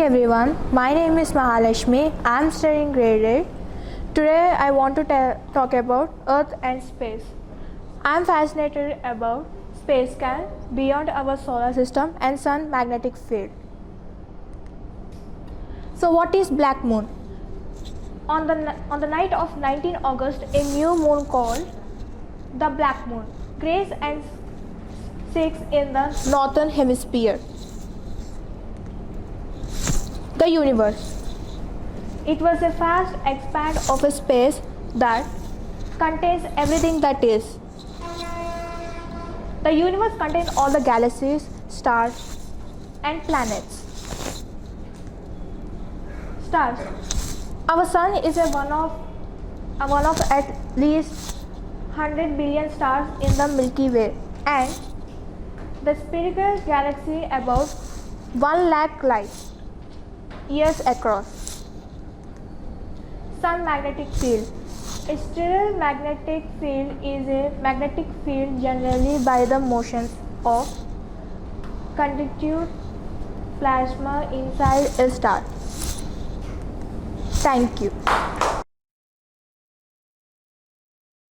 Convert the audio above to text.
everyone, my name is Laxmi. I am studying grade 8. Today I want to talk about Earth and space. I am fascinated about space scan beyond our solar system and sun magnetic field. So what is black moon? On the night of 19 August, a new moon called the black moon grazed and sinks in the northern hemisphere. The universe. It was a vast expanse of a space that contains everything that is. The universe contains all the galaxies, stars, and planets. Stars. Our sun is one of at least 100 billion stars in the Milky Way, and the spherical galaxy about 1 lakh light years across. Sun magnetic field. A sterile magnetic field is a magnetic field generally by the motions of conductive plasma inside a star. Thank you.